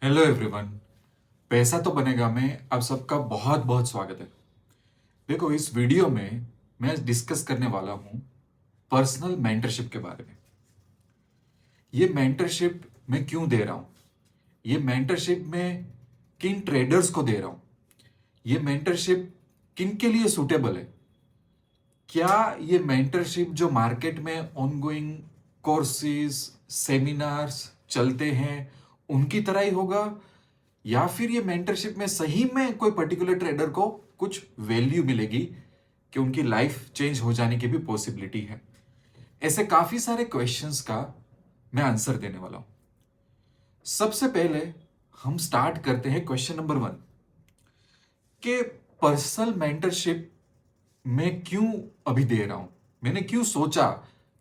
Hello everyone. पैसा तो बनेगा में आप सबका बहुत बहुत स्वागत है। देखो, इस वीडियो में मैं डिस्कस करने वाला हूं पर्सनल मेंटरशिप के बारे में। ये मेंटरशिप मैं क्यों दे रहा हूं, ये मेंटरशिप मैं किन ट्रेडर्स को दे रहा हूं, ये मेंटरशिप किन के लिए सूटेबल है। क्या ये मेंटरशिप जो मार्केट में ऑनगोइंग कोर्सेज सेमिनार्स चलते हैं उनकी तरह ही होगा, या फिर ये मेंटरशिप में सही में कोई पर्टिकुलर ट्रेडर को कुछ वैल्यू मिलेगी कि उनकी लाइफ चेंज हो जाने की भी पॉसिबिलिटी है। ऐसे काफी सारे क्वेश्चंस का मैं आंसर देने वाला हूं। सबसे पहले हम स्टार्ट करते हैं क्वेश्चन नंबर 1 कि पर्सनल मेंटरशिप मैं क्यों अभी दे रहा हूं। मैंने क्यों सोचा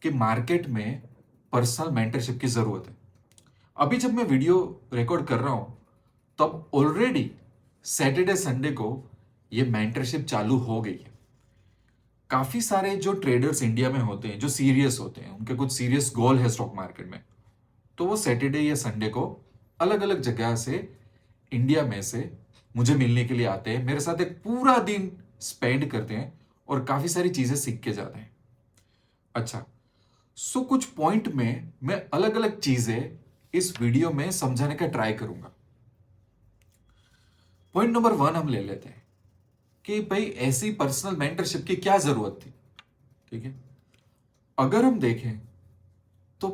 कि मार्केट में पर्सनल मेंटरशिप की जरूरत है। अभी जब मैं वीडियो रिकॉर्ड कर रहा हूं तब ऑलरेडी सैटरडे संडे को ये मेंटरशिप चालू हो गई है। काफी सारे जो ट्रेडर्स इंडिया में होते हैं, जो सीरियस होते हैं, उनके कुछ सीरियस गोल है स्टॉक मार्केट में, तो वो सैटरडे या संडे को अलग अलग जगह से इंडिया में से मुझे मिलने के लिए आते हैं, मेरे साथ एक पूरा दिन स्पेंड करते हैं और काफी सारी चीजें सीख के जाते हैं। अच्छा, सो कुछ पॉइंट में मैं अलग अलग चीजें इस वीडियो में समझाने का ट्राई करूंगा। पॉइंट नंबर 1 हम ले लेते हैं कि भाई ऐसी पर्सनल मेंटरशिप की क्या जरूरत थी। ठीक है, अगर हम देखें तो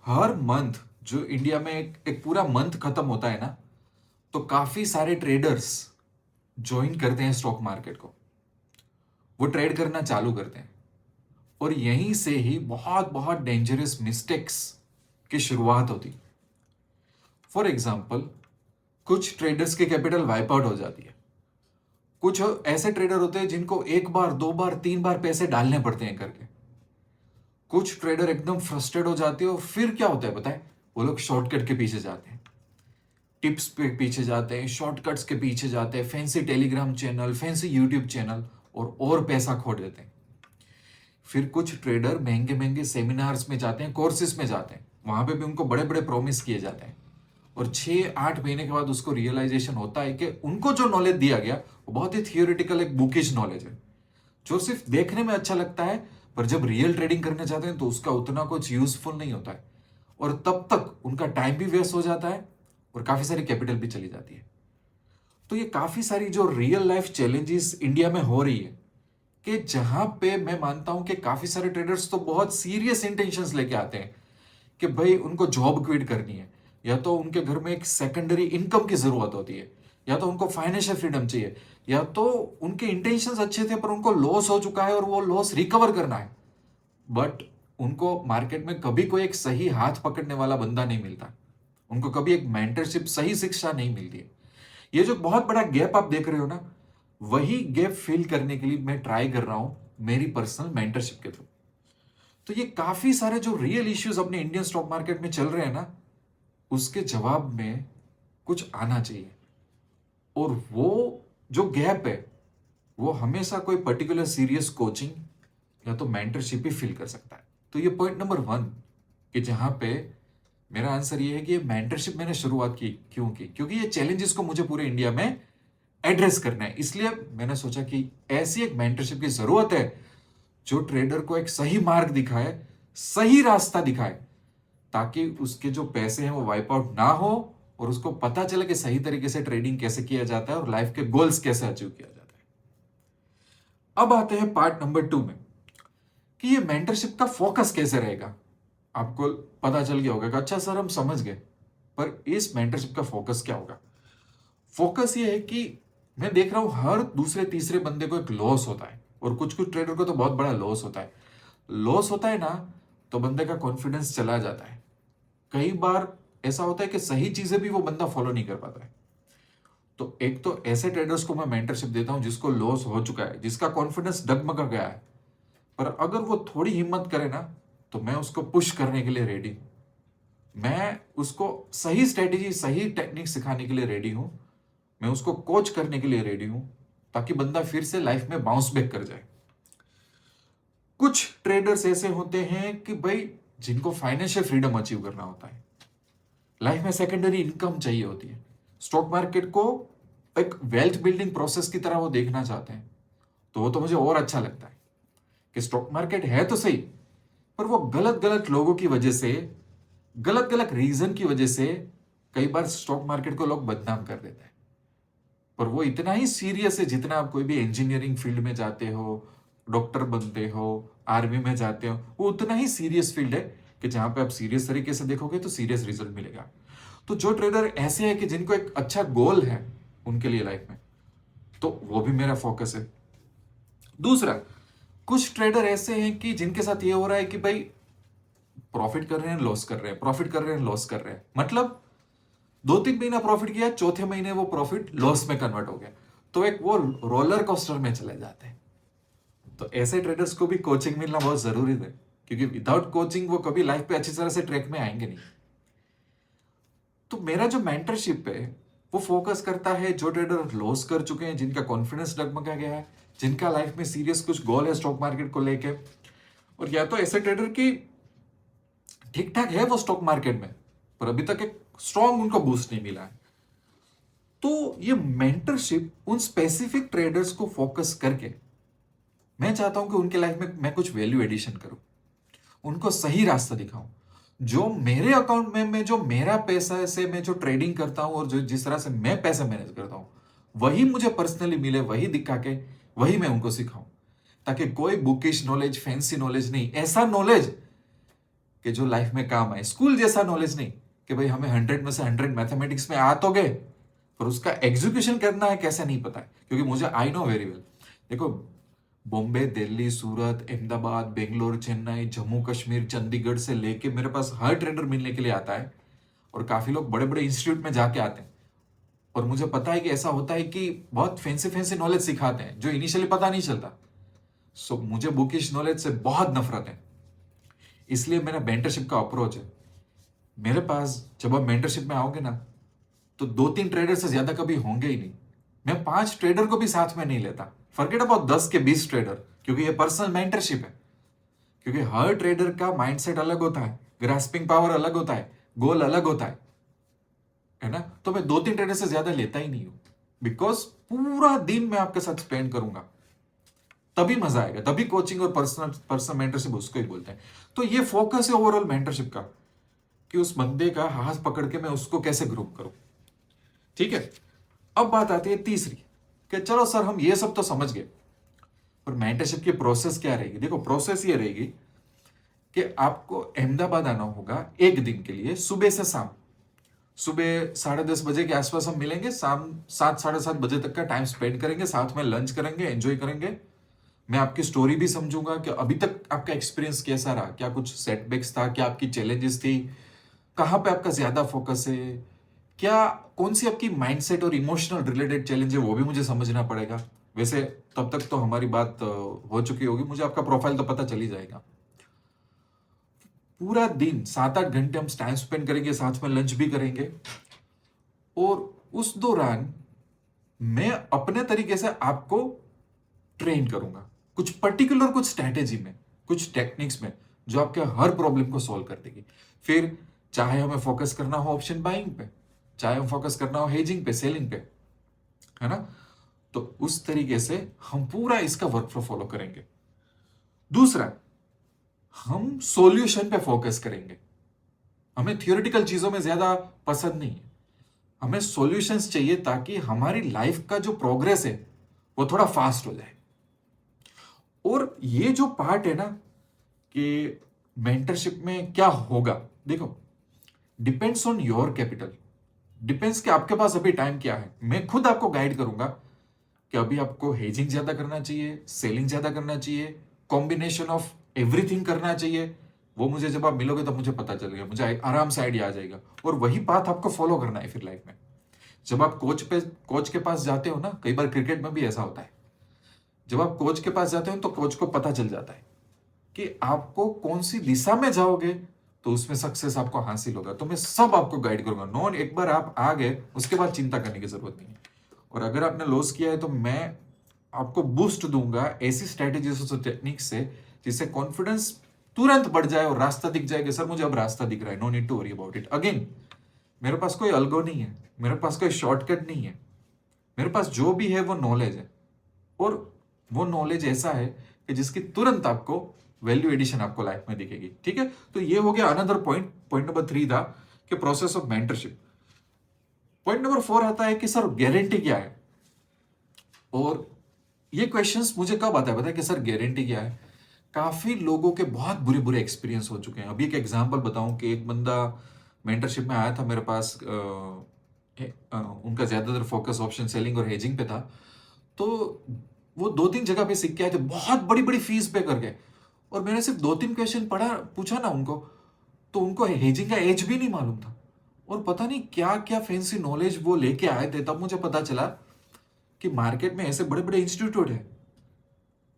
हर मंथ जो इंडिया में एक पूरा मंथ खत्म होता है ना, तो काफी सारे ट्रेडर्स ज्वाइन करते हैं स्टॉक मार्केट को, वो ट्रेड करना चालू करते हैं और यहीं से ही बहुत बहुत डेंजरस मिस्टेक्स की शुरुआत होती। फॉर एग्जाम्पल, कुछ ट्रेडर्स के कैपिटल वाइप आउट हो जाती है। कुछ ऐसे ट्रेडर होते हैं जिनको एक बार दो बार तीन बार पैसे डालने पड़ते हैं करके। कुछ ट्रेडर एकदम फ्रस्ट्रेट हो जाते हैं और फिर क्या होता है बताएं, वो लोग शॉर्टकट के पीछे जाते हैं, टिप्स पे पीछे जाते हैं, शॉर्टकट्स के पीछे जाते हैं, fancy Telegram channel, fancy YouTube channel, और पैसा खो देते हैं। फिर कुछ ट्रेडर महंगे महंगे सेमिनार्स में जाते हैं, कोर्सेज में जाते हैं, वहां पे भी उनको बड़े बड़े प्रॉमिस किए जाते हैं और 6-8 महीने के बाद उसको रियलाइजेशन होता है कि उनको जो नॉलेज दिया गया वो बहुत ही थियोरिटिकल, एक बुकिश नॉलेज है जो सिर्फ देखने में अच्छा लगता है, पर जब रियल ट्रेडिंग करने जाते हैं तो उसका उतना कुछ यूजफुल नहीं होता है और तब तक उनका टाइम भी वेस्ट हो जाता है और काफी सारी कैपिटल भी चली जाती है। तो ये काफी सारी जो रियल लाइफ चैलेंजेस इंडिया में हो रही है कि जहां पे मैं मानता हूं कि काफी सारे ट्रेडर्स तो बहुत सीरियस इंटेंशंस लेके आते हैं कि भाई उनको जॉब क्विट करनी है, या तो उनके घर में एक सेकेंडरी इनकम की जरूरत होती है, या तो उनको फाइनेंशियल फ्रीडम चाहिए, या तो उनके इंटेंशंस अच्छे थे पर उनको लॉस हो चुका है और वो लॉस रिकवर करना है। बट उनको मार्केट में कभी कोई एक सही हाथ पकड़ने वाला बंदा नहीं मिलता, उनको कभी एक मेंटरशिप, सही शिक्षा नहीं मिलती है। ये जो बहुत बड़ा गैप आप देख रहे हो ना, वही गैप फिल करने के लिए मैं ट्राई कर रहा हूं मेरी पर्सनल मेंटरशिप के थ्रू। तो ये काफी सारे जो रियल इश्यूज अपने इंडियन स्टॉक मार्केट में चल रहे हैं ना, उसके जवाब में कुछ आना चाहिए। और वो जो गैप है वो हमेशा कोई पर्टिकुलर सीरियस कोचिंग या तो मेंटरशिप ही फिल कर सकता है। तो ये पॉइंट नंबर 1 कि जहां पे मेरा आंसर ये है कि ये मेंटरशिप मैंने शुरुआत की क्यों की, क्योंकि ये चैलेंजेस को मुझे पूरे इंडिया में एड्रेस करना है। इसलिए मैंने सोचा कि ऐसी एक मेंटरशिप की जरूरत है जो ट्रेडर को एक सही मार्ग दिखाए, सही रास्ता दिखाए, ताकि उसके जो पैसे हैं वो वाइप आउट ना हो और उसको पता चले कि सही तरीके से ट्रेडिंग कैसे किया जाता है और लाइफ के गोल्स कैसे अचीव किया जाता है। अब आते हैं पार्ट नंबर 2 में कि ये मेंटरशिप का फोकस कैसे रहेगा। आपको पता चल गया होगा कि अच्छा सर हम समझ गए, पर इस मेंटरशिप का फोकस क्या होगा। फोकस ये है कि मैं देख रहा हूं हर दूसरे तीसरे बंदे को एक लॉस होता है और कुछ कुछ ट्रेडर को तो बहुत बड़ा लॉस होता है। लॉस होता है ना, तो बंदे का कॉन्फिडेंस चला जाता है। कई बार ऐसा होता है कि सही चीजें भी वो बंदा फॉलो नहीं कर पाता है। तो एक तो ऐसे ट्रेडर्स को मैं मेंटरशिप देता हूं जिसको लॉस हो चुका है, जिसका कॉन्फिडेंस डगमगा गया है, पर अगर वो थोड़ी हिम्मत करे ना तो मैं उसको पुश करने के लिए रेडी हूं। मैं उसको सही स्ट्रेटेजी, सही टेक्निक सिखाने के लिए रेडी हूं। मैं उसको कोच करने के लिए रेडी हूं ताकि बंदा फिर से लाइफ में बाउंस बैक कर जाए। कुछ ट्रेडर्स ऐसे होते हैं कि भाई जिनको फाइनेंशियल फ्रीडम अचीव करना होता है, लाइफ में सेकेंडरी इनकम चाहिए होती है, स्टॉक मार्केट को एक वेल्थ बिल्डिंग प्रोसेस की तरह वो देखना चाहते हैं, तो वो तो मुझे और अच्छा लगता है कि स्टॉक मार्केट है तो सही, पर वो गलत गलत लोगों की वजह से, गलत गलत रीजन की वजह से कई बार स्टॉक मार्केट को लोग बदनाम कर देते हैं। पर वो इतना ही सीरियस है जितना आप कोई भी इंजीनियरिंग फील्ड में जाते हो, डॉक्टर बनते हो, आर्मी में जाते हो, वो उतना ही सीरियस फील्ड है कि जहां पे आप सीरियस तरीके से देखोगे तो सीरियस रिजल्ट मिलेगा। तो जो ट्रेडर ऐसे हैं कि जिनको एक अच्छा गोल है उनके लिए लाइफ में, तो वो भी मेरा फोकस है। दूसरा, कुछ ट्रेडर ऐसे हैं कि जिनके साथ ये हो रहा है कि भाई प्रॉफिट कर रहे हैं, लॉस कर रहे हैं, प्रॉफिट कर रहे हैं, लॉस कर रहे हैं, मतलब 2-3 महीना प्रॉफिट किया, चौथे महीने वो प्रॉफिट लॉस में कन्वर्ट हो गया, तो एक वो रोलर कोस्टर में चले जाते हैं। तो ऐसे ट्रेडर्स को भी कोचिंग मिलना बहुत जरूरी है, क्योंकि विदाउट कोचिंग वो कभी लाइफ पे अच्छी तरह से ट्रैक में आएंगे नहीं। तो मेरा जो मेंटरशिप है वो फोकस करता है जो ट्रेडर लॉस कर चुके हैं, जिनका कॉन्फिडेंस डगमगा गया है, जिनका लाइफ में सीरियस कुछ गोल है स्टॉक मार्केट को लेके, और या तो ऐसे ट्रेडर की ठीक ठाक है वो स्टॉक मार्केट में, पर अभी तक एक स्ट्रॉन्ग उनको बूस्ट नहीं मिला है। तो ये मेंटरशिप उन स्पेसिफिक ट्रेडर्स को फोकस करके मैं चाहता हूं कि उनके लाइफ में मैं कुछ वैल्यू एडिशन करूं, उनको सही रास्ता दिखाऊं। जो मेरे अकाउंट में मैं जो मेरा पैसा से मैं जो ट्रेडिंग करता हूं और जो जिस तरह से मैं पैसे मैनेज करता हूं, वही मुझे पर्सनली मिले, वही दिखा के वही मैं उनको सिखाऊं, ताकि कोई बुकिश नॉलेज, फैंसी नॉलेज नहीं, ऐसा नॉलेज कि जो लाइफ में काम आए। स्कूल जैसा नॉलेज नहीं कि भाई हमें 100 में से 100 मैथमेटिक्स में आ तो गए, पर उसका एग्जीक्यूशन करना है कैसे नहीं पता है, क्योंकि मुझे आई नो वेरी वेल। देखो, बॉम्बे, दिल्ली, सूरत, अहमदाबाद, बेंगलोर, चेन्नई, जम्मू कश्मीर, चंडीगढ़ से लेके मेरे पास हर ट्रेडर मिलने के लिए आता है, और काफी लोग बड़े बड़े इंस्टीट्यूट में जाके आते हैं, और मुझे पता है कि ऐसा होता है कि बहुत फैंसी फैंसी नॉलेज सिखाते हैं जो इनिशियली पता नहीं चलता। सो मुझे बुकिश नॉलेज से बहुत नफरत है, इसलिए मेरा मेंटरशिप का अप्रोच है। मेरे पास जब आप मेंटरशिप में आओगे ना, तो 2-3 ट्रेडर से ज्यादा कभी होंगे ही नहीं। मैं 5 ट्रेडर को भी साथ में नहीं लेता, फॉरगेट अबाउट 10 के 20 ट्रेडर, क्योंकि ये पर्सनल मेंटरशिप है। क्योंकि हर ट्रेडर का माइंडसेट अलग होता है, ग्रास्पिंग पावर अलग होता है, गोल अलग होता है ना। तो मैं 2-3 ट्रेडर से ज्यादा लेता ही नहीं हूं, बिकॉज पूरा दिन मैं आपके साथ स्पेंड करूंगा, तभी मजा आएगा, तभी कोचिंग और पर्सनल पर्सनल मेंटरशिप उसको ही बोलते हैं। तो ये फोकस है ओवरऑल मेंटरशिप का, कि उस बंदे का हाथ पकड़ के मैं उसको कैसे ग्रुप करूं। ठीक है, अब बात आती है तीसरी, कि चलो सर हम ये सब तो समझ गए, पर मेंटरशिप की प्रोसेस क्या रहेगी। देखो, प्रोसेस ये रहेगी कि आपको अहमदाबाद आना होगा एक दिन के लिए, सुबह से शाम। सुबह 10:30 बजे के आसपास हम मिलेंगे, शाम 7-7:30 बजे तक का टाइम स्पेंड करेंगे, साथ में लंच करेंगे, एंजॉय करेंगे। मैं आपकी स्टोरी भी समझूंगा कि अभी तक आपका एक्सपीरियंस कैसा रहा, क्या कुछ सेटबैक्स था, क्या आपकी चैलेंजेस थी, कहां पे आपका ज्यादा फोकस है, क्या कौन सी आपकी माइंडसेट और इमोशनल रिलेटेड चैलेंज है, वो भी मुझे समझना पड़ेगा। वैसे तब तक तो हमारी बात हो चुकी होगी, मुझे आपका प्रोफाइल तो पता चल ही जाएगा। पूरा दिन 7-8 घंटे हम टाइम स्पेंड करेंगे, साथ में लंच भी करेंगे, और उस दौरान मैं अपने तरीके से आपको ट्रेन करूंगा, कुछ पर्टिकुलर, कुछ स्ट्रैटेजी में, कुछ टेक्निक्स में, जो आपके हर प्रॉब्लम को सॉल्व कर देगी। फिर चाहे हमें फोकस करना हो ऑप्शन बाइंग पे, चाहे हम फोकस करना हो हेजिंग पे, सेलिंग पे, है ना। तो उस तरीके से हम पूरा इसका वर्कफ्लो फॉलो करेंगे। दूसरा, हम सॉल्यूशन पे फोकस करेंगे। हमें थियोरेटिकल चीजों में ज्यादा पसंद नहीं है, हमें सॉल्यूशंस चाहिए, ताकि हमारी लाइफ का जो प्रोग्रेस है वो थोड़ा फास्ट हो जाए। और ये जो पार्ट है ना कि मेंटरशिप में क्या होगा, देखो, depends on your capital, depends कि आपके पास अभी टाइम क्या है। मैं खुद आपको गाइड करूंगा कि अभी आपको हेजिंग ज्यादा करना चाहिए, सेलिंग ज्यादा करना चाहिए, कॉम्बिनेशन ऑफ एवरीथिंग करना चाहिए। वो मुझे जब आप मिलोगे तब मुझे पता चलेगा, मुझे आराम से आइडिया आ जाएगा, और वही पाथ आपको फॉलो करना है फिर लाइफ में। जब आप कोच के पास जाते हो ना, कई बार क्रिकेट में भी ऐसा होता है, जब आप कोच के पास जाते हो तो कोच को पता चल जाता है कि आपको कौन सी दिशा में जाओगे तो उसमें सक्सेस आपको हासिल होगा। तो मैं सब आपको गाइड करूंगा, नॉन एक बार आप आ गए उसके बाद चिंता करने की जरूरत नहीं है। और अगर आपने लॉस किया है तो मैं आपको बूस्ट दूंगा ऐसी स्ट्रेटेजीज और टेक्निक से, जिससे कॉन्फिडेंस तुरंत बढ़ जाए और रास्ता दिख जाएगा। सर मुझे अब रास्ता दिख रहा है, no need to worry about it again. मेरे पास कोई अल्गो नहीं है, मेरे पास कोई शॉर्टकट नहीं है, मेरे पास जो भी है वो नॉलेज है, और वो नॉलेज ऐसा है कि जिसकी तुरंत आपको वैल्यू एडिशन आपको लाइफ में दिखेगी। ठीक है, तो ये हो गया अनदर पॉइंट। पॉइंट नंबर 3 था कि process of mentorship. Point number 4 आता है कि सर गारंटी क्या है। और ये क्वेश्चंस मुझे कब आता है पता है कि सर गारंटी क्या है। काफी लोगों के बहुत बुरे बुरे एक्सपीरियंस हो चुके हैं। अभी एक एग्जांपल बताऊं कि एक बंदा मेंटरशिप में आया था मेरे पास, उनका ज्यादातर फोकस ऑप्शन सेलिंग और हेजिंग पे था। तो वो 2-3 जगह पे सीख के आए थे, बहुत बड़ी बड़ी फीस पे करके, और मैंने सिर्फ 2-3 क्वेश्चन पूछा ना उनको, तो उनको हेजिंग का एज भी नहीं मालूम था। और पता नहीं क्या क्या फैंसी नॉलेज वो लेके आए थे। तब मुझे पता चला कि मार्केट में ऐसे बड़े बड़े इंस्टीट्यूट है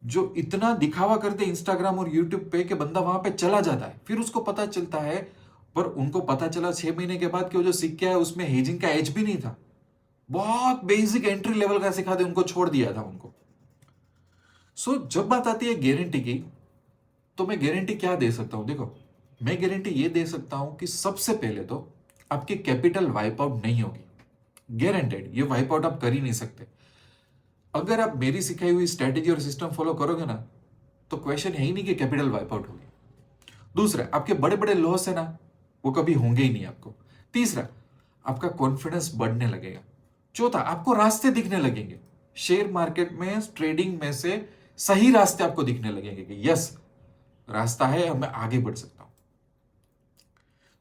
जो इतना दिखावा करते इंस्टाग्राम और यूट्यूब पे कि बंदा वहां पे चला जाता है, फिर उसको पता चलता है। पर उनको पता चला 6 महीने के बाद कि वो जो सीख के आया उसमें हेजिंग का एज भी नहीं था, बहुत बेसिक एंट्री लेवल का सिखा दे, उनको छोड़ दिया था उनको। जब बात आती है गारंटी की, तो मैं गारंटी क्या दे सकता हूं। देखो, मैं गारंटी ये दे सकता हूं कि सबसे पहले तो आपकी कैपिटल वाइप आउट नहीं होगी, गारंटेड। ये वाइप आउट आप कर ही नहीं सकते। अगर आप मेरी सिखाई हुई स्ट्रेटेजी और सिस्टम फॉलो करोगे ना, तो क्वेश्चन है ही नहीं कि कैपिटल वाइप आउट होगी। दूसरा, आपके बड़े बड़े लॉस है ना, वो कभी होंगे ही नहीं आपको। तीसरा, आपका कॉन्फिडेंस बढ़ने लगेगा। चौथा, आपको रास्ते दिखने लगेंगे। शेयर मार्केट में ट्रेडिंग में से सही रास्ते आपको दिखने लगेंगे कि यस, रास्ता है, मैं आगे बढ़ सकता हूं।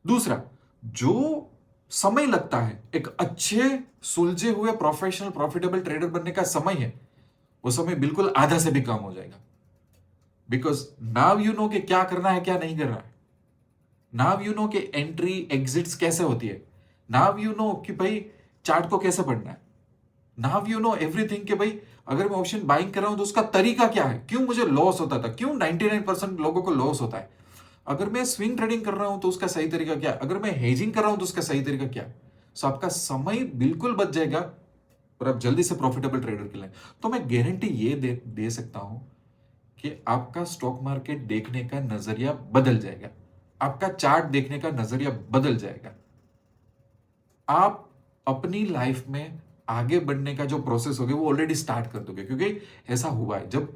दूसरा, जो समय लगता है एक अच्छे सुलझे हुए प्रोफेशनल प्रॉफिटेबल ट्रेडर बनने का समय है, वो समय बिल्कुल आधा से भी कम हो जाएगा। बिकॉज नाउ यू नो कि क्या करना है क्या नहीं करना है। नाउ यू नो कि एंट्री एग्जिट्स कैसे होती है। नाउ यू नो कि भाई चार्ट को कैसे पढ़ना है। नाउ यू नो एवरीथिंग कि भाई अगर मैं ऑप्शन बाइंग कर रहा हूं तो उसका तरीका क्या है, क्यों मुझे लॉस होता था, क्यों 99% लोगों को लॉस होता है। अगर मैं स्विंग ट्रेडिंग कर रहा हूं तो उसका सही तरीका क्या है, अगर मैं हेजिंग कर रहा हूं तो उसका सही तरीका क्या है। सो आपका समय बिल्कुल बच जाएगा और आप जल्दी से प्रॉफिटेबल ट्रेडर के लिए। तो मैं गारंटी ये दे सकता हूं कि आपका स्टॉक मार्केट देखने का नजरिया बदल जाएगा, आपका चार्ट देखने का नजरिया बदल जाएगा। आप अपनी लाइफ में आगे बढ़ने का जो प्रोसेस होगा वो ऑलरेडी स्टार्ट कर दोगे, क्योंकि ऐसा हुआ है जब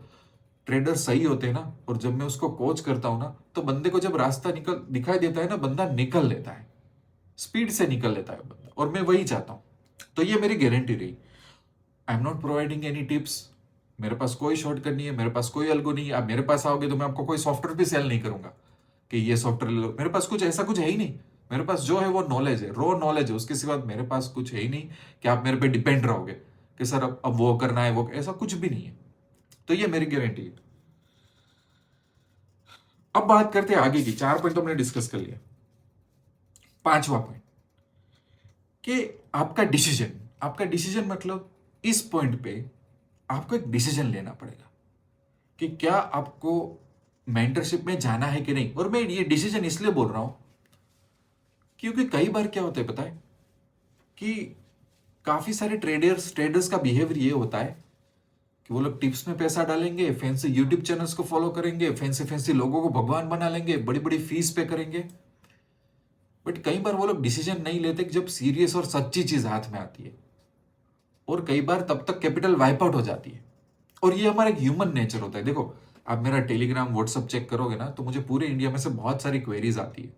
ट्रेडर सही होते हैं ना, और जब मैं उसको कोच करता हूं ना, तो बंदे को जब रास्ता निकल दिखाई देता है ना, बंदा निकल लेता है, स्पीड से निकल लेता है बंदा, और मैं वही चाहता हूं। तो ये मेरी गारंटी रही। I am not providing any tips, मेरे पास कोई शॉर्टकट नहीं है, मेरे पास कोई अल्गो नहीं है। आप मेरे पास आओगे तो मैं आपको कोई सॉफ्टवेयर भी सेल नहीं करूंगा कि ये सॉफ्टवेयर ले लो। मेरे पास कुछ ऐसा कुछ है ही नहीं। मेरे पास जो है वो नॉलेज है, रॉ नॉलेज है। उसके सिवा मेरे पास कुछ है ही नहीं कि आप मेरे पे डिपेंड रहोगे कि सर अब वो करना है, वो ऐसा कुछ भी नहीं है। तो ये मेरी गारंटी है। अब बात करते हैं आगे की। 4 पॉइंट तो हमने डिस्कस कर लिया। 5वां पॉइंट कि आपका डिसीजन मतलब इस पॉइंट पे आपको एक डिसीजन लेना पड़ेगा कि क्या आपको मेंटरशिप में जाना है कि नहीं। और मैं ये डिसीजन इसलिए बोल रहा हूं क्योंकि कई बार क्या होता है पता है कि काफी सारे ट्रेडर्स का बिहेवियर ये होता है कि वो लोग टिप्स में पैसा डालेंगे, फैंसी यूट्यूब चैनल्स को फॉलो करेंगे, फैंसी फैंसी लोगों को भगवान बना लेंगे, बड़ी बड़ी फीस पे करेंगे। बट कई बार वो लोग डिसीजन नहीं लेते जब सीरियस और सच्ची चीज हाथ में आती है, और कई बार तब तक कैपिटल वाइप आउट हो जाती है। और ये हमारा एक ह्यूमन नेचर होता है। देखो, आप मेरा टेलीग्राम व्हाट्सअप चेक करोगे ना, तो मुझे पूरे इंडिया में से बहुत सारी क्वेरीज आती है।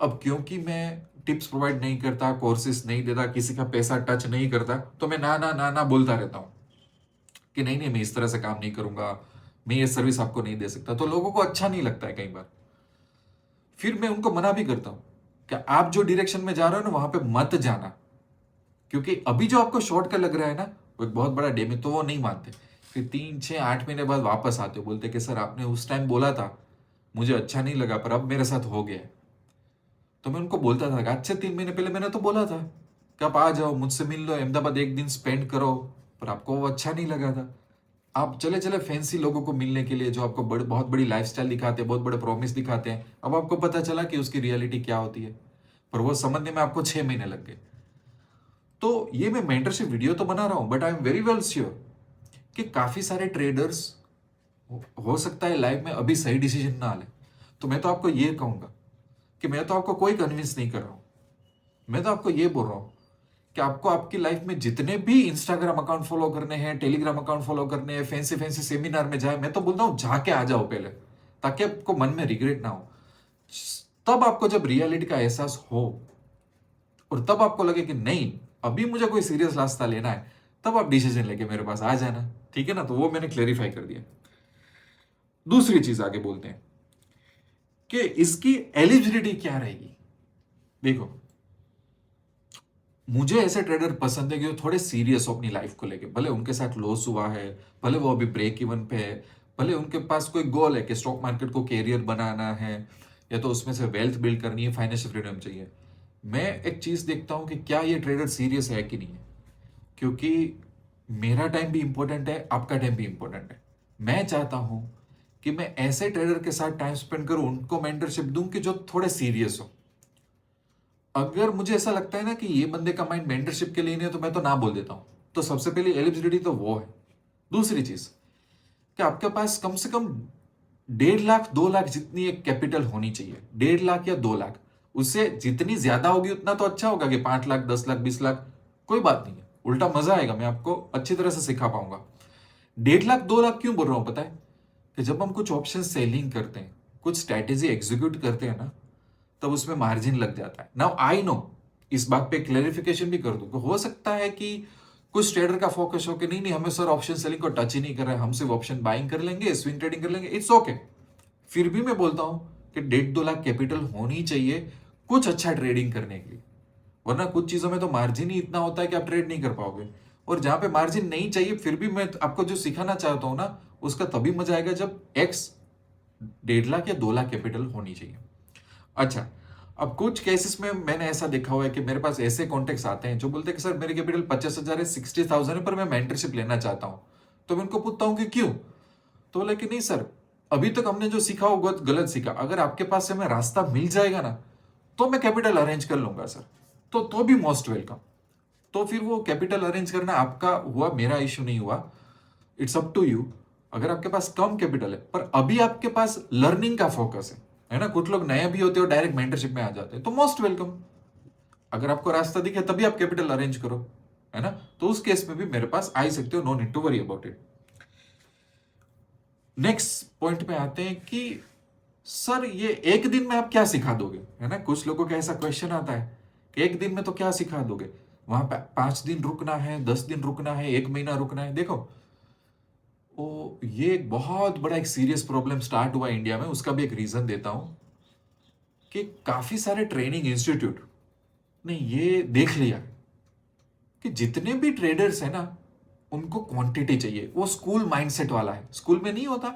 अब क्योंकि मैं टिप्स प्रोवाइड नहीं करता, कोर्सेज नहीं देता, किसी का पैसा टच नहीं करता, तो मैं ना ना ना ना बोलता रहता हूं कि नहीं नहीं, मैं इस तरह से काम नहीं करूंगा, मैं ये सर्विस आपको नहीं दे सकता। तो लोगों को अच्छा नहीं लगता है कई बार। फिर मैं उनको मना भी करता हूं कि आप जो डायरेक्शन में जा रहे हो ना, वहां पे मत जाना, क्योंकि अभी जो आपको शॉर्टकट लग रहा है ना, वो एक बहुत बड़ा डैमेज। तो वो नहीं मानते। फिर 3, 6, 8 महीने बाद वापस आते हो, बोलते कि सर आपने उस टाइम बोला था, मुझे अच्छा नहीं लगा, पर अब मेरे साथ हो गया है। तो मैं उनको बोलता था कि अच्छे 3 महीने पहले मैंने तो बोला था कि आप आ जाओ, मुझसे मिल लो, अहमदाबाद एक दिन स्पेंड करो, पर आपको वो अच्छा नहीं लगा था। आप चले चले फैंसी लोगों को मिलने के लिए जो आपको बहुत बड़ी लाइफस्टाइल दिखाते हैं, बहुत बड़े प्रॉमिस दिखाते हैं। अब आपको पता चला कि उसकी रियलिटी क्या होती है, पर वो समझने में आपको 6 महीने लग गए। तो ये मैं मेंटरशिप वीडियो तो बना रहा हूं, but I am very well sure कि काफी सारे ट्रेडर्स हो सकता है लाइफ में अभी सही डिसीजन ना ले। तो मैं तो आपको ये कहूंगा कि मैं तो आपको कोई कन्विंस नहीं कर रहा हूं। मैं तो आपको ये बोल रहा हूं कि आपको आपकी लाइफ में जितने भी इंस्टाग्राम अकाउंट फॉलो करने हैं, टेलीग्राम अकाउंट फॉलो करने हैं, फैंसी फैंसी सेमिनार में जाए, मैं तो बोलता हूं जाके आ जाओ पहले, ताकि आपको मन में रिग्रेट ना हो। तब आपको जब रियलिटी का एहसास हो और तब आपको लगे कि नहीं अभी मुझे कोई सीरियस रास्ता लेना है, तब आप डिसीजन लेके मेरे पास आ जाना, ठीक है ना। तो वो मैंने क्लेरिफाई कर दिया। दूसरी चीज आगे बोलते हैं कि इसकी एलिजिबिलिटी क्या रहेगी। देखो, मुझे ऐसे ट्रेडर पसंद है कि वो थोड़े सीरियस हो अपनी लाइफ को लेके, भले उनके साथ लॉस हुआ है, भले वो अभी ब्रेक इवन पे है, भले उनके पास कोई गोल है कि स्टॉक मार्केट को कैरियर बनाना है या तो उसमें से वेल्थ बिल्ड करनी है, फाइनेंशियल फ्रीडम चाहिए। मैं एक चीज देखता हूं कि क्या ये ट्रेडर सीरियस है कि नहीं है, क्योंकि मेरा टाइम भी इंपॉर्टेंट है, आपका टाइम भी इंपॉर्टेंट है। मैं चाहता हूं कि मैं ऐसे ट्रेडर के साथ टाइम स्पेंड करूं, उनको मेंटरशिप दूं कि जो थोड़े सीरियस हो। अगर मुझे ऐसा लगता है ना कि ये बंदे का माइंड मेंटरशिप के लिए नहीं है, तो मैं तो ना बोल देता हूं। तो सबसे पहली एलिजिबिलिटी तो वो है। दूसरी चीज कि आपके पास कम से कम 1.5 लाख 2 लाख जितनी एक कैपिटल होनी चाहिए। 1.5 लाख या 2 लाख, उससे जितनी ज्यादा होगी उतना तो अच्छा होगा कि 5 लाख 10 लाख 20 लाख, कोई बात नहीं है, उल्टा मजा आएगा, मैं आपको अच्छी तरह से सिखा पाऊंगा। 1.5 लाख 2 लाख क्यों बोल रहा हूं पता है? कि जब हम कुछ ऑप्शन सेलिंग करते हैं, कुछ स्ट्रैटेजी एग्जीक्यूट करते हैं ना, तब उसमें मार्जिन लग जाता है। नाउ आई नो, इस बात पे क्लेरिफिकेशन भी कर दूं कि हो सकता है कि कुछ ट्रेडर का फोकस हो कि नहीं नहीं हमें सर ऑप्शन सेलिंग को टच ही नहीं कर रहा है, हम सिर्फ ऑप्शन बाइंग कर लेंगे, स्विंग ट्रेडिंग कर लेंगे, इट्स ओके। फिर भी मैं बोलता हूं कि 1.5 2 लाख कैपिटल होनी चाहिए कुछ अच्छा ट्रेडिंग करने के लिए, वरना कुछ चीजों में तो मार्जिन ही इतना होता है कि आप ट्रेड नहीं कर पाओगे। और जहां पे मार्जिन नहीं चाहिए, फिर भी मैं आपको जो सिखाना चाहता हूं ना, उसका तभी मजा आएगा जब एक्स 1.5 लाख या 2 लाख कैपिटल होनी चाहिए। अच्छा, अब कुछ केसेस में मैंने ऐसा देखा हुआ है कि मेरे पास ऐसे कॉन्टेक्ट्स आते हैं जो बोलते हैं कि सर मेरी कैपिटल 50,000 है, 60,000 है, पर मैं मेंटरशिप लेना चाहता हूं। तो मैं उनको पूछता हूं कि क्यों? तो बोले कि नहीं सर, अभी तक हमने जो सीखा वो गलत सीखा, अगर आपके पास से मैं रास्ता मिल जाएगा ना, तो मैं कैपिटल अरेंज कर लूंगा सर। तो भी मोस्ट वेलकम। तो फिर वो कैपिटल अरेंज करना आपका हुआ, मेरा इश्यू नहीं हुआ, इट्स अप टू यू। अगर आपके पास कम कैपिटल है पर अभी आपके पास लर्निंग का फोकस है ना, कुछ लोग नए भी होते हो डायरेक्ट मेंटरशिप में आ जाते हैं, तो मोस्ट वेलकम। अगर आपको रास्ता दिखे तभी आप कैपिटल अरेंज करो, है ना। तो उस केस में भी मेरे पास आ ही सकते हो, no need to worry about it. Next point पे आते हैं कि सर ये एक दिन में आप क्या सिखा दोगे, है ना। कुछ लोगों का ऐसा क्वेश्चन आता है कि एक दिन में तो क्या सिखा दोगे, वहां पे 5 दिन रुकना है, 10 दिन रुकना है, 1 महीना रुकना है। देखो, वो ये एक बहुत बड़ा एक सीरियस प्रॉब्लम स्टार्ट हुआ इंडिया में, उसका भी एक रीजन देता हूं कि काफी सारे ट्रेनिंग इंस्टीट्यूट ने ये देख लिया कि जितने भी ट्रेडर्स है ना, उनको क्वांटिटी चाहिए। वो स्कूल माइंडसेट वाला है, स्कूल में नहीं होता।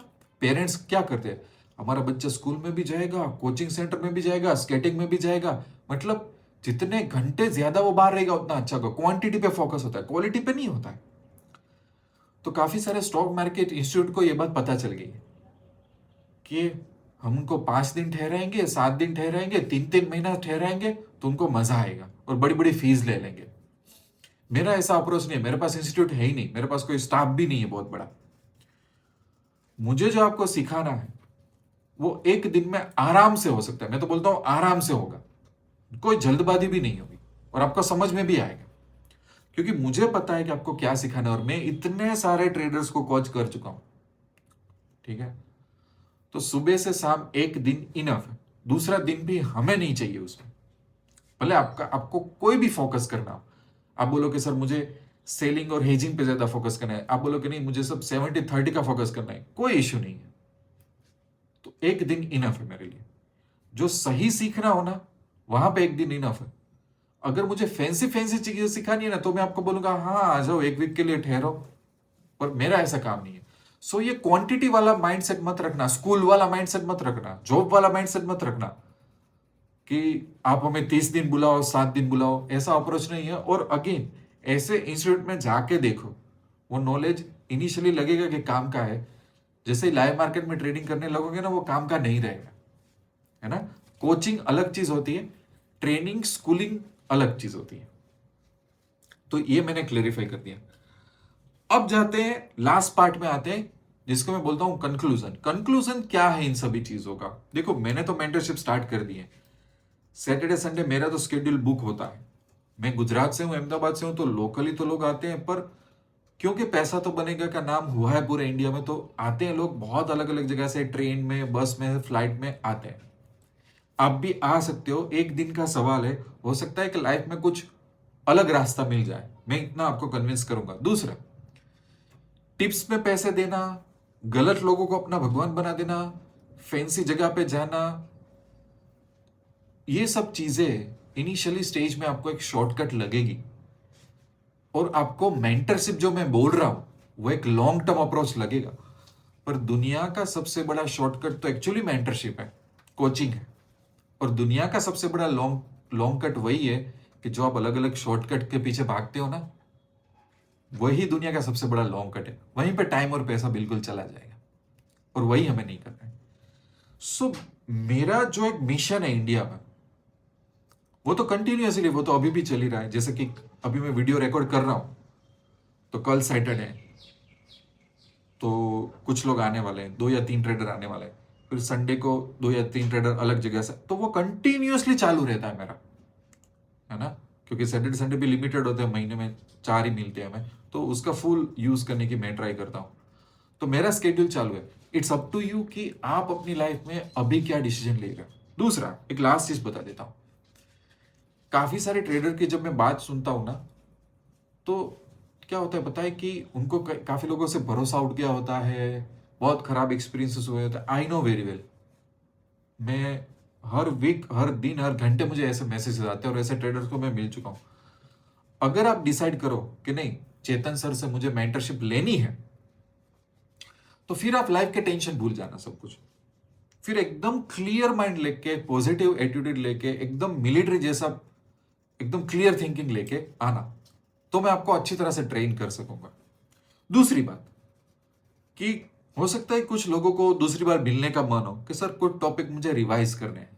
पेरेंट्स क्या करते हैं, हमारा बच्चा स्कूल में भी जाएगा, कोचिंग सेंटर में भी जाएगा, स्केटिंग में भी जाएगा, मतलब जितने घंटे ज्यादा वो बाहर रहेगा उतना अच्छा होगा। क्वांटिटी पे फोकस होता है, क्वालिटी पे नहीं होता है। तो काफी सारे स्टॉक मार्केट इंस्टीट्यूट को ये बात पता चल गई कि हम उनको 5 दिन ठहराएंगे, 7 दिन ठहराएंगे, 3 3 महीना ठहराएंगे, तो उनको मजा आएगा और बड़ी बड़ी फीस ले लेंगे। मेरा ऐसा अप्रोच नहीं है, मेरे पास इंस्टीट्यूट है ही नहीं, मेरे पास कोई स्टाफ भी नहीं है बहुत बड़ा। मुझे जो आपको सिखाना है वो एक दिन में आराम से हो सकता है, मैं तो बोलता हूं आराम से होगा, कोई जल्दबाजी भी नहीं होगी और आपको समझ में भी आएगा, क्योंकि मुझे पता है कि आपको क्या सिखाना है और मैं इतने सारे ट्रेडर्स को कोच कर चुका हूं, ठीक है। तो सुबह से शाम एक दिन इनफ है, दूसरा दिन भी हमें नहीं चाहिए उसमें। भले आपको कोई भी फोकस करना हो, आप बोलो कि सर मुझे सेलिंग और हेजिंग पे ज्यादा फोकस करना है, आप बोलो कि नहीं मुझे सब 70-30 का फोकस करना है, कोई इश्यू नहीं है। तो एक दिन इनफ है मेरे लिए। जो सही सीखना हो ना, वहां पे एक दिन इनफ है। अगर मुझे फैंसी फैंसी चीजें सिखानी है ना, तो मैं आपको बोलूंगा हाँ आ जाओ, एक वीक के लिए ठहरो, पर मेरा ऐसा काम नहीं है। सो ये क्वांटिटी वाला माइंडसेट मत रखना, स्कूल वाला माइंडसेट मत रखना, जॉब वाला माइंडसेट मत रखना कि आप हमें 30 दिन बुलाओ, 7 दिन बुलाओ, ऐसा अप्रोच नहीं है। और अगेन, ऐसे इंस्टीट्यूट में जाके देखो, वो नॉलेज इनिशियली लगेगा कि काम का है, जैसे ही लाइव मार्केट में ट्रेडिंग करने लगोगे ना, वो काम का नहीं रहेगा, है ना। कोचिंग अलग चीज होती है, ट्रेनिंग स्कूलिंग अलग चीज होती है। तो ये मैंने क्लेरिफाई कर दिया। अब जाते हैं लास्ट पार्ट में, आते हैं जिसको मैं बोलता हूं कंक्लूजन। कंक्लूजन क्या है इन सभी चीजों का? देखो, मैंने तो मेंटरशिप स्टार्ट कर दी है, सैटरडे संडे मेरा तो स्केड्यूल बुक होता है। मैं गुजरात से हूँ, अहमदाबाद से हूँ, तो लोकली तो लोग आते हैं, पर क्योंकि पैसा तो बनेगा का नाम हुआ है पूरे इंडिया में, तो आते हैं लोग बहुत अलग अलग जगह से, ट्रेन में, बस में, फ्लाइट में आते हैं। आप भी आ सकते हो, एक दिन का सवाल है, हो सकता है कि लाइफ में कुछ अलग रास्ता मिल जाए, मैं इतना आपको कन्विंस करूंगा। दूसरा, टिप्स में पैसे देना, गलत लोगों को अपना भगवान बना देना, फैंसी जगह पे जाना, ये सब चीजें इनिशियली स्टेज में आपको एक शॉर्टकट लगेगी, और आपको मेंटरशिप जो मैं बोल रहा हूं वो एक लॉन्ग टर्म अप्रोच लगेगा। पर दुनिया का सबसे बड़ा शॉर्टकट तो एक्चुअली मेंटरशिप है, कोचिंग है। और दुनिया का सबसे बड़ा लॉन्ग लॉन्ग कट वही है कि जो आप अलग अलग शॉर्टकट के पीछे भागते हो ना, वही दुनिया का सबसे बड़ा लॉन्ग कट है। वहीं पे टाइम और पैसा बिल्कुल चला जाएगा, और वही हमें नहीं करना है। सो मेरा जो एक मिशन है इंडिया में, वो तो कंटिन्यूअसली, वो तो अभी भी चल ही रहा है। जैसे कि अभी मैं वीडियो रिकॉर्ड कर रहा हूं, तो कल सैटरडे है, तो कुछ लोग आने वाले हैं, 2 या 3 ट्रेडर आने वाले हैं, फिर संडे को 2 या 3 ट्रेडर अलग जगह से, तो वो कंटिन्यूअसली चालू रहता है मेरा, है ना। क्योंकि सैटरडे संडे भी लिमिटेड होते हैं, महीने में 4 ही मिलते हैं हमें, तो उसका फुल यूज करने की मैं ट्राई करता हूँ। तो मेरा स्केड्यूल चालू है। इट्स अप टू यू कि आप अपनी लाइफ में अभी क्या डिसीजन ले रहे हो। दूसरा, एक लास्ट चीज बता देता हूँ। काफी सारे ट्रेडर की जब मैं बात सुनता हूं ना, तो क्या होता है पता है कि उनको काफी लोगों से भरोसा उठ गया होता है, बहुत खराब एक्सपीरियंसेस हुए होते हैं। आई नो वेरी वेल। मैं हर वीक, हर दिन, हर घंटे मुझे ऐसे मैसेजेस आते हैं, और ऐसे ट्रेडर्स को मैं मिल चुका हूं। अगर आप डिसाइड करो कि नहीं, चेतन सर से मुझे मेंटरशिप लेनी है, तो फिर आप लाइफ के टेंशन भूल जाना, सब कुछ। फिर एकदम क्लियर माइंड लेके, पॉजिटिव एटीट्यूड लेके, एकदम मिलिट्री जैसा एकदम क्लियर थिंकिंग लेके आना, तो मैं आपको अच्छी तरह से ट्रेन कर सकूंगा। दूसरी बात कि हो सकता है कुछ लोगों को दूसरी बार मिलने का मन हो कि सर कुछ टॉपिक मुझे रिवाइज करने हैं,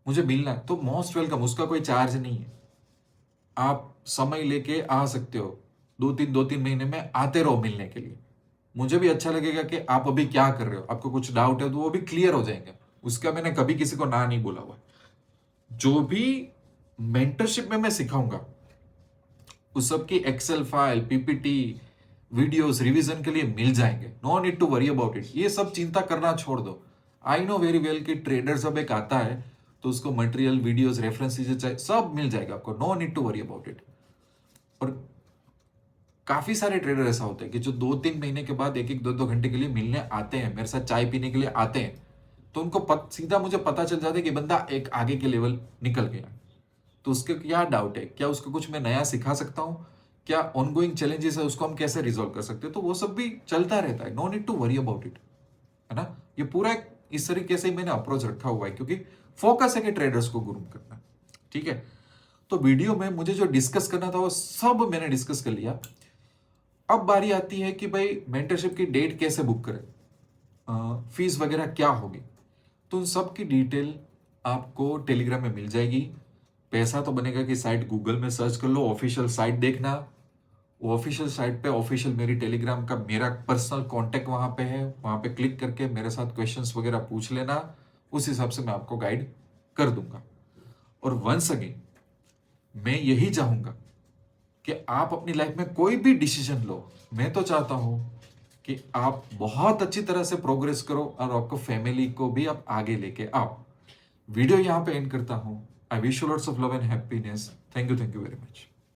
मुझे मिलना है, तो मोस्ट वेलकम, उसका कोई चार्ज नहीं है। आप समय लेके आ सकते हो, 2-3 महीने में आते रहो मिलने के लिए। मुझे भी अच्छा लगेगा कि आप अभी क्या कर रहे हो, आपको कुछ डाउट है तो वो भी क्लियर हो जाएंगे। उसका मैंने कभी किसी को ना नहीं बोला हुआ। जो भी मेंटरशिप में मैं सिखाऊंगा, उस सब की excel file, PPT, videos revision के लिए मिल जाएंगे। No need to worry about it. ये सब चिंता करना छोड़ दो। आई नो वेरी वेल कि ट्रेडर जब एक आता है तो उसको मटेरियल, वीडियोस, रेफरेंसेस चाहिए, सब मिल जाएगा आपको। No need to worry about it. और काफी सारे ट्रेडर ऐसा होते हैं कि जो 2-3 महीने के बाद 1-1, 2-2 घंटे के लिए मिलने आते हैं, मेरे साथ चाय पीने के लिए आते हैं, तो उनको सीधा मुझे पता चल जाता है कि बंदा एक आगे के लेवल निकल गया। तो उसके क्या डाउट है, क्या उसको कुछ मैं नया सिखा सकता हूं, क्या ऑनगोइंग चैलेंजेस है उसको हम कैसे रिजॉल्व कर सकते हैं, तो वो सब भी चलता रहता है। No need to worry about it, है ना। ये पूरा एक इस तरीके से ही मैंने अप्रोच रखा हुआ है, क्योंकि फोकस है कि ट्रेडर्स को ग्रूम करना। ठीक है, तो वीडियो में मुझे जो डिस्कस करना था वो सब मैंने डिस्कस कर लिया। अब बारी आती है कि भाई मेंटरशिप की डेट कैसे बुक करें, फीस वगैरह क्या होगी, तो उन सब की डिटेल आपको टेलीग्राम में मिल जाएगी। पैसा तो बनेगा कि साइट गूगल में सर्च कर लो, ऑफिशियल साइट देखना। वो ऑफिशियल साइट पे ऑफिशियल मेरी टेलीग्राम का मेरा पर्सनल कांटेक्ट वहां पे है, वहां पे क्लिक करके मेरे साथ क्वेश्चंस वगैरह पूछ लेना। उस हिसाब से मैं आपको गाइड कर दूंगा। और वंस अगेन मैं यही चाहूंगा कि आप अपनी लाइफ में कोई भी डिसीजन लो, मैं तो चाहता हूं कि आप बहुत अच्छी तरह से प्रोग्रेस करो और आपको फैमिली को भी आप आगे लेके आओ। वीडियो यहां पे एंड करता हूं। I wish you lots of love and happiness. Thank you very much.